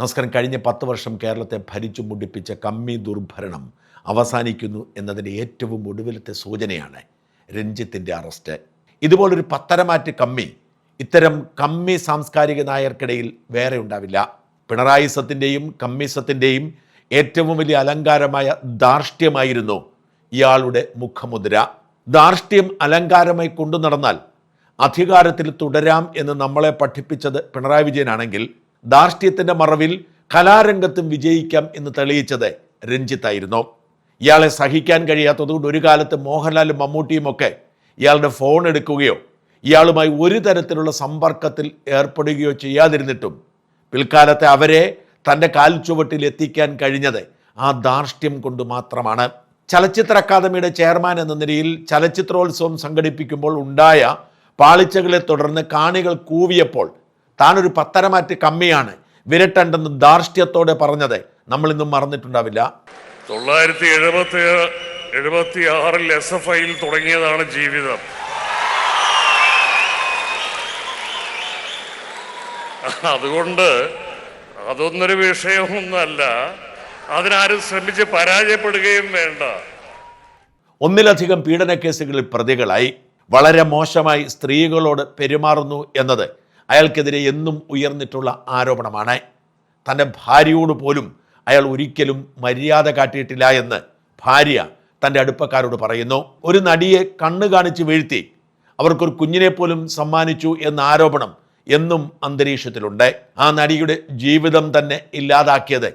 നമസ്കാരം. കഴിഞ്ഞ 10 വർഷം കേരളത്തെ ഭരിച്ചു മുടിപ്പിച്ച കമ്മി ദുർഭരണം അവസാനിക്കുന്നു എന്നതിൻ്റെ ഏറ്റവും ഒടുവിലത്തെ സൂചനയാണ് രഞ്ജിത്തിൻ്റെ അറസ്റ്റ്. ഇതുപോലൊരു പത്തരമാറ്റ് കമ്മി ഇത്തരം കമ്മി സാംസ്കാരിക നായർക്കിടയിൽ വേറെ ഉണ്ടാവില്ല. പിണറായിസത്തിൻ്റെയും കമ്മിസത്തിൻ്റെയും ഏറ്റവും വലിയ അലങ്കാരമായ ധാർഷ്ട്യമായിരുന്നു ഇയാളുടെ മുഖമുദ്ര. ധാർഷ്ട്യം അലങ്കാരമായി കൊണ്ടു നടന്നാൽ അധികാരത്തിൽ തുടരാം എന്ന് നമ്മളെ പഠിപ്പിച്ചത് പിണറായി വിജയനാണെങ്കിൽ, ധാർഷ്ട്യത്തിൻ്റെ മറവിൽ കലാരംഗത്തും വിജയിക്കാം എന്ന് തെളിയിച്ചത് രഞ്ജിത്തായിരുന്നു. ഇയാളെ സഹിക്കാൻ കഴിയാത്തതുകൊണ്ട് ഒരു കാലത്ത് മോഹൻലാലും മമ്മൂട്ടിയും ഒക്കെ ഇയാളുടെ ഫോൺ എടുക്കുകയോ ഇയാളുമായി ഒരു തരത്തിലുള്ള സമ്പർക്കത്തിൽ ഏർപ്പെടുകയോ ചെയ്യാതിരുന്നിട്ടും പിൽക്കാലത്തെ അവരെ തൻ്റെ കാൽച്ചുവട്ടിൽ എത്തിക്കാൻ കഴിഞ്ഞത് ആ ധാർഷ്ട്യം കൊണ്ട് മാത്രമാണ്. ചലച്ചിത്ര അക്കാദമിയുടെ ചെയർമാൻ എന്ന നിലയിൽ ചലച്ചിത്രോത്സവം സംഘടിപ്പിക്കുമ്പോൾ ഉണ്ടായ പാളിച്ചകളെ തുടർന്ന് കാണികൾ കൂവിയപ്പോൾ താനൊരു പത്തരമാറ്റ് കമ്മിയാണ്, വിരട്ടണ്ടെന്ന് ധാർഷ്ട്യത്തോടെ പറഞ്ഞത് നമ്മളിന്നും മറന്നിട്ടുണ്ടാവില്ല. 1976 SFIയിൽ തുടങ്ങിയതാണ് ജീവിതം. അതുകൊണ്ട് അതൊന്നൊരു വിഷയമൊന്നല്ല, അതിനാരും ശ്രമിച്ച് പരാജയപ്പെടുകയും വേണ്ട. ഒന്നിലധികം പീഡന കേസുകളിൽ പ്രതികളായി വളരെ മോശമായി സ്ത്രീകളോട് പെരുമാറുന്നു എന്നത് അയാൾക്കെതിരെ എന്നും ഉയർന്നിട്ടുള്ള ആരോപണമാണ്. തൻ്റെ ഭാര്യയോട് പോലും അയാൾ ഒരിക്കലും മര്യാദ കാട്ടിയിട്ടില്ല എന്ന് ഭാര്യ തൻ്റെ അടുപ്പക്കാരോട് പറയുന്നു. ഒരു നടിയെ കണ്ണു കാണിച്ച് വീഴ്ത്തി അവർക്കൊരു കുഞ്ഞിനെ പോലും സമ്മാനിച്ചു എന്ന ആരോപണം എന്നും അന്തരീക്ഷത്തിലുണ്ട്. ആ നടിയുടെ ജീവിതം തന്നെ ഇല്ലാതാക്കിയത്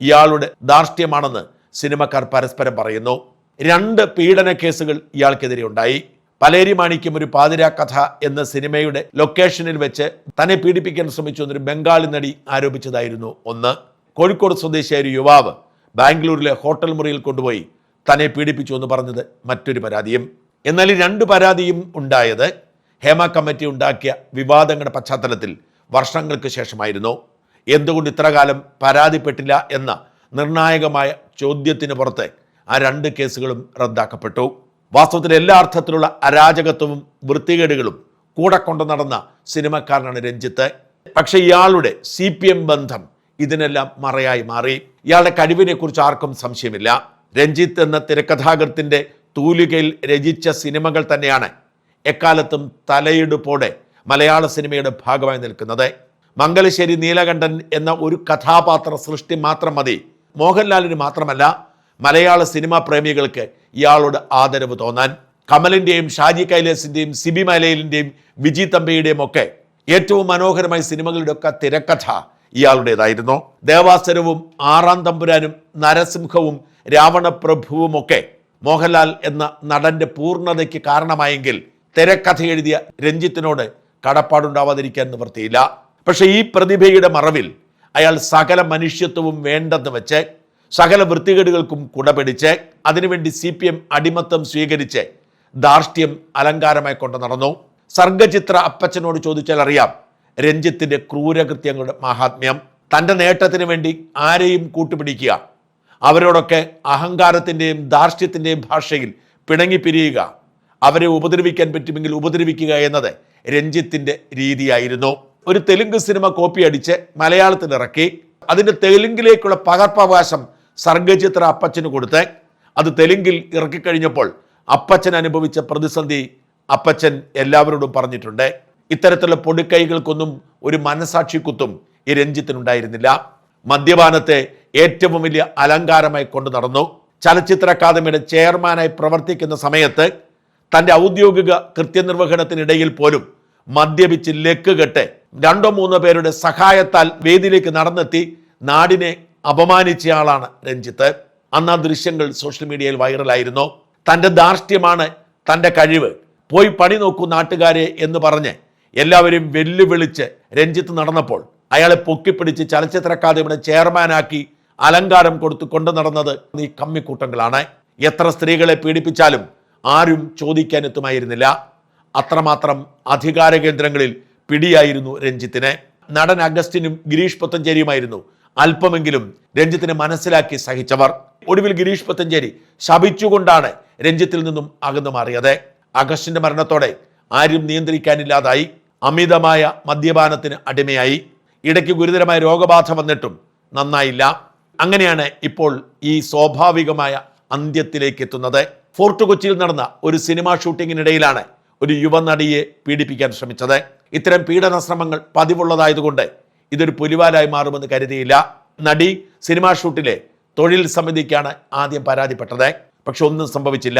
ഇയാളുടെ ധാർഷ്ട്യമാണെന്ന് സിനിമക്കാർ പരസ്പരം പറയുന്നു. 2 പീഡന കേസുകൾ ഇയാൾക്കെതിരെ ഉണ്ടായി. പലേരി മാണിക്യം ഒരു പാതിരാ കഥ എന്ന സിനിമയുടെ ലൊക്കേഷനിൽ വെച്ച് തന്നെ പീഡിപ്പിക്കാൻ ശ്രമിച്ചു എന്നൊരു ബംഗാളി നടി ആരോപിച്ചതായിരുന്നു ഒന്ന്. കോഴിക്കോട് സ്വദേശിയായ ഒരു യുവാവ് ബാംഗ്ലൂരിലെ ഹോട്ടൽ മുറിയിൽ കൊണ്ടുപോയി തന്നെ പീഡിപ്പിച്ചു എന്ന് പറഞ്ഞത് മറ്റൊരു പരാതിയും. എന്നാൽ ഈ 2 പരാതിയും ഉണ്ടായത് ഹേമ കമ്മിറ്റി ഉണ്ടാക്കിയ വിവാദങ്ങളുടെ പശ്ചാത്തലത്തിൽ വർഷങ്ങൾക്ക് ശേഷമായിരുന്നു. എന്തുകൊണ്ട് ഇത്ര കാലം പരാതിപ്പെട്ടില്ല എന്ന നിർണായകമായ ചോദ്യത്തിന് പുറത്ത് ആ 2 കേസുകളും റദ്ദാക്കപ്പെട്ടു. വാസ്തവത്തിൽ എല്ലാ അർത്ഥത്തിലുള്ള അരാജകത്വവും വൃത്തികേടുകളും കൂടെ കൊണ്ടു നടന്ന സിനിമക്കാരനാണ് രഞ്ജിത്ത്. പക്ഷേ ഇയാളുടെ CPM ബന്ധം ഇതിനെല്ലാം മറയായി മാറി. ഇയാളുടെ കഴിവിനെക്കുറിച്ച് ആർക്കും സംശയമില്ല. രഞ്ജിത്ത് എന്ന തിരക്കഥാകൃത്തിൻ്റെ തൂലികയിൽ രചിച്ച സിനിമകൾ തന്നെയാണ് എക്കാലത്തും തലയെടുപ്പോടെ മലയാള സിനിമയുടെ ഭാഗമായി നിൽക്കുന്നത്. മംഗലശ്ശേരി നീലകണ്ഠൻ എന്ന ഒരു കഥാപാത്ര സൃഷ്ടി മാത്രം മതി മോഹൻലാലിന് മാത്രമല്ല മലയാള സിനിമാ പ്രേമികൾക്ക് ഇയാളോട് ആദരവ് തോന്നാൻ. കമലിൻ്റെയും ഷാജി കൈലാസിൻ്റെയും സിബി മലയിലിൻ്റെയും വിജി തമ്പയുടെയും ഒക്കെ ഏറ്റവും മനോഹരമായ സിനിമകളുടെ ഒക്കെ തിരക്കഥ ഇയാളുടേതായിരുന്നു. ദേവാസുരവും ആറാം തമ്പുരാനും നരസിംഹവും രാവണപ്രഭുവും ഒക്കെ മോഹൻലാൽ എന്ന നടന്റെ പൂർണ്ണതയ്ക്ക് കാരണമായെങ്കിൽ തിരക്കഥ എഴുതിയ രഞ്ജിത്തിനോട് കടപ്പാടുണ്ടാവാതിരിക്കാൻ നിവൃത്തിയില്ല. പക്ഷെ ഈ പ്രതിഭയുടെ മറവിൽ അയാൾ സകല മനുഷ്യത്വവും വേണ്ടെന്ന് വെച്ച് സകല വൃത്തികേടുകൾക്കും കുടപിടിച്ച് അതിനുവേണ്ടി CPM അടിമത്തം സ്വീകരിച്ച് ധാർഷ്ട്യം അലങ്കാരമായി കൊണ്ട് നടന്നു. സർഗചിത്ര അപ്പച്ചനോട് ചോദിച്ചാൽ അറിയാം രഞ്ജിത്തിന്റെ ക്രൂരകൃത്യങ്ങളുടെ മഹാത്മ്യം. തൻ്റെ നേട്ടത്തിന് വേണ്ടി ആരെയും കൂട്ടുപിടിക്കുക, അവരോടൊക്കെ അഹങ്കാരത്തിൻ്റെയും ധാർഷ്ട്യത്തിൻ്റെയും ഭാഷയിൽ പിണങ്ങിപ്പിരിയുക, അവരെ ഉപദ്രവിക്കാൻ പറ്റുമെങ്കിൽ ഉപദ്രവിക്കുക എന്നത് രഞ്ജിത്തിന്റെ രീതിയായിരുന്നു. ഒരു തെലുങ്ക് സിനിമ കോപ്പി അടിച്ച് മലയാളത്തിൽ ഇറക്കി അതിൻ്റെ തെലുങ്കിലേക്കുള്ള പകർപ്പവകാശം സർഗചിത്ര അപ്പച്ചന് കൊടുത്ത് അത് തെലുങ്കിൽ ഇറക്കിക്കഴിഞ്ഞപ്പോൾ അപ്പച്ചൻ അനുഭവിച്ച പ്രതിസന്ധി അപ്പച്ചൻ എല്ലാവരോടും പറഞ്ഞിട്ടുണ്ട്. ഇത്തരത്തിലുള്ള പൊടിക്കൈകൾക്കൊന്നും ഒരു മനസാക്ഷി കുത്തും ഈ രഞ്ജിത്തിനുണ്ടായിരുന്നില്ല. മദ്യപാനത്തെ ഏറ്റവും വലിയ അലങ്കാരമായി കൊണ്ടു നടന്നു. ചലച്ചിത്ര അക്കാദമിയുടെ ചെയർമാനായി പ്രവർത്തിക്കുന്ന സമയത്ത് തൻ്റെ ഔദ്യോഗിക കൃത്യനിർവഹണത്തിനിടയിൽ പോലും മദ്യപിച്ച് ലക്ക് കെട്ട് 2-3 പേരുടെ സഹായത്താൽ വേദിയിലേക്ക് നടന്നെത്തി നാടിനെ അപമാനിച്ചയാളാണ് രഞ്ജിത്ത്. അന്ന് ആ ദൃശ്യങ്ങൾ സോഷ്യൽ മീഡിയയിൽ വൈറലായിരുന്നു. തൻ്റെ ധാർഷ്ട്യമാണ് തൻ്റെ കഴിവ്, പോയി പണി നോക്കൂ നാട്ടുകാരെ എന്ന് പറഞ്ഞ് എല്ലാവരെയും വെല്ലുവിളിച്ച് രഞ്ജിത്ത് നടന്നപ്പോൾ അയാളെ പൊക്കിപ്പിടിച്ച് ചലച്ചിത്ര അക്കാദമിയുടെ ചെയർമാനാക്കി അലങ്കാരം കൊടുത്തു കൊണ്ടു നടന്നത് ഈ കമ്മിക്കൂട്ടങ്ങളാണ്. എത്ര സ്ത്രീകളെ പീഡിപ്പിച്ചാലും ആരും ചോദിക്കാനെത്തുമായിരുന്നില്ല. അത്രമാത്രം അധികാര കേന്ദ്രങ്ങളിൽ പിടിയായിരുന്നു രഞ്ജിത്തിന്. നടൻ അഗസ്റ്റിനും ഗിരീഷ് പുത്തഞ്ചേരിയുമായിരുന്നു അല്പമെങ്കിലും രഞ്ജിത്തിനെ മനസ്സിലാക്കി സഹിച്ചവർ. ഒടുവിൽ ഗിരീഷ് പുത്തഞ്ചേരി ശപിച്ചുകൊണ്ടാണ് രഞ്ജിത്തിൽ നിന്നും അകന്നു മാറിയത്. അഗസ്റ്റിന്റെ മരണത്തോടെ ആരും നിയന്ത്രിക്കാനില്ലാതായി. അമിതമായ മദ്യപാനത്തിന് അടിമയായി. ഇടയ്ക്ക് ഗുരുതരമായ രോഗബാധ വന്നിട്ടും നന്നായില്ല. അങ്ങനെയാണ് ഇപ്പോൾ ഈ സ്വാഭാവികമായ അന്ത്യത്തിലേക്ക് എത്തുന്നത്. ഫോർട്ട് കൊച്ചിയിൽ നടന്ന ഒരു സിനിമാ ഷൂട്ടിങ്ങിനിടയിലാണ് ഒരു യുവനടിയെ പീഡിപ്പിക്കാൻ ശ്രമിച്ചത്. ഇത്തരം പീഡന ശ്രമങ്ങൾ പതിവുള്ളതായതുകൊണ്ട് ഇതൊരു പുലിവാലായി മാറുമെന്ന് കരുതിയില്ല. നടി സിനിമാ ഷൂട്ടിലെ തൊഴിൽ സമിതിക്കാണ് ആദ്യം പരാതിപ്പെട്ടത്. പക്ഷെ ഒന്നും സംഭവിച്ചില്ല.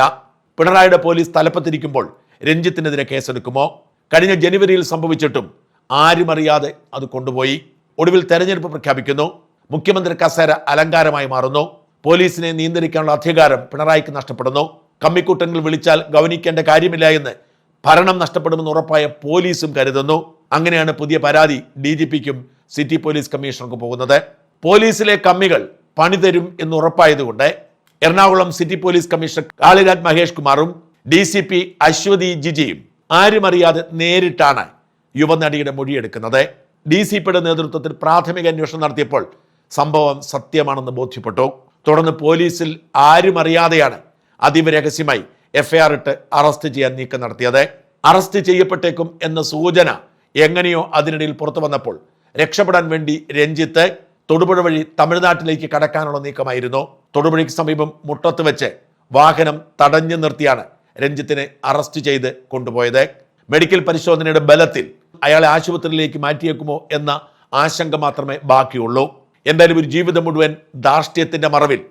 പിണറായിയുടെ പോലീസ് തലപ്പത്തിരിക്കുമ്പോൾ രഞ്ജിത്തിനെതിരെ കേസെടുക്കുമോ? കഴിഞ്ഞ ജനുവരിയിൽ സംഭവിച്ചിട്ടും ആരും അറിയാതെ അത് കൊണ്ടുപോയി. ഒടുവിൽ തെരഞ്ഞെടുപ്പ് പ്രഖ്യാപിക്കുന്നു. മുഖ്യമന്ത്രി കസേര അലങ്കാരമായി മാറുന്നു. പോലീസിനെ നിയന്ത്രിക്കാനുള്ള അധികാരം പിണറായിക്ക് നഷ്ടപ്പെടുന്നു. കമ്മിക്കൂട്ടങ്ങൾ വിളിച്ചാൽ ഗവനിക്കേണ്ട കാര്യമില്ല എന്ന് ഭരണം നഷ്ടപ്പെടുമെന്ന് ഉറപ്പായ പോലീസും കരുതുന്നു. അങ്ങനെയാണ് പുതിയ പരാതി DGPക്കും സിറ്റി പോലീസ് കമ്മീഷണർക്കും പോകുന്നത്. പോലീസിലെ കമ്മികൾ പണി തരും എന്ന് ഉറപ്പായതുകൊണ്ട് Ernakulam city police commissioner Kaliraj Mahesh കുമാറും DCP അശ്വതി ജിജിയും ആരും അറിയാതെ നേരിട്ടാണ് യുവനടിയുടെ മൊഴിയെടുക്കുന്നത്. DCPയുടെ നേതൃത്വത്തിൽ പ്രാഥമിക അന്വേഷണം നടത്തിയപ്പോൾ സംഭവം സത്യമാണെന്ന് ബോധ്യപ്പെട്ടു. തുടർന്ന് പോലീസിൽ ആരും അറിയാതെയാണ് അതീവ രഹസ്യമായി FIR ഇട്ട് അറസ്റ്റ് ചെയ്യാൻ നീക്കം നടത്തിയത്. അറസ്റ്റ് ചെയ്യപ്പെട്ടേക്കും എന്ന സൂചന എങ്ങനെയോ അതിനിടയിൽ പുറത്തു വന്നപ്പോൾ രക്ഷപ്പെടാൻ വേണ്ടി രഞ്ജിത്ത് തൊടുപുഴ വഴി തമിഴ്നാട്ടിലേക്ക് കടക്കാനുള്ള നീക്കമായിരുന്നു. തൊടുപുഴയ്ക്ക് സമീപം മുട്ടത്ത് വെച്ച് വാഹനം തടഞ്ഞു നിർത്തിയാണ് രഞ്ജിത്തിനെ അറസ്റ്റ് ചെയ്ത് കൊണ്ടുപോയത്. മെഡിക്കൽ പരിശോധനയുടെ ബലത്തിൽ അയാളെ ആശുപത്രിയിലേക്ക് മാറ്റിയേക്കുമോ എന്ന ആശങ്ക മാത്രമേ ബാക്കിയുള്ളൂ. എന്തായാലും ഒരു ജീവിതം മുഴുവൻ ധാർഷ്ട്യത്തിന്റെ മറവിൽ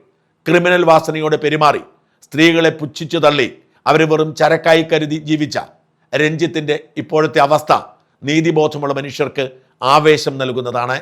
ക്രിമിനൽ വാസനയോടെ പെരുമാറി സ്ത്രീകളെ പുച്ഛിച്ചു തള്ളി അവരെ വെറും ചരക്കായി കരുതി ജീവിച്ച രഞ്ജിത്തിന്റെ ഇപ്പോഴത്തെ അവസ്ഥ നീതിബോധമുള്ള മനുഷ്യർക്ക് ആവേശം നൽകുന്നതാണ്.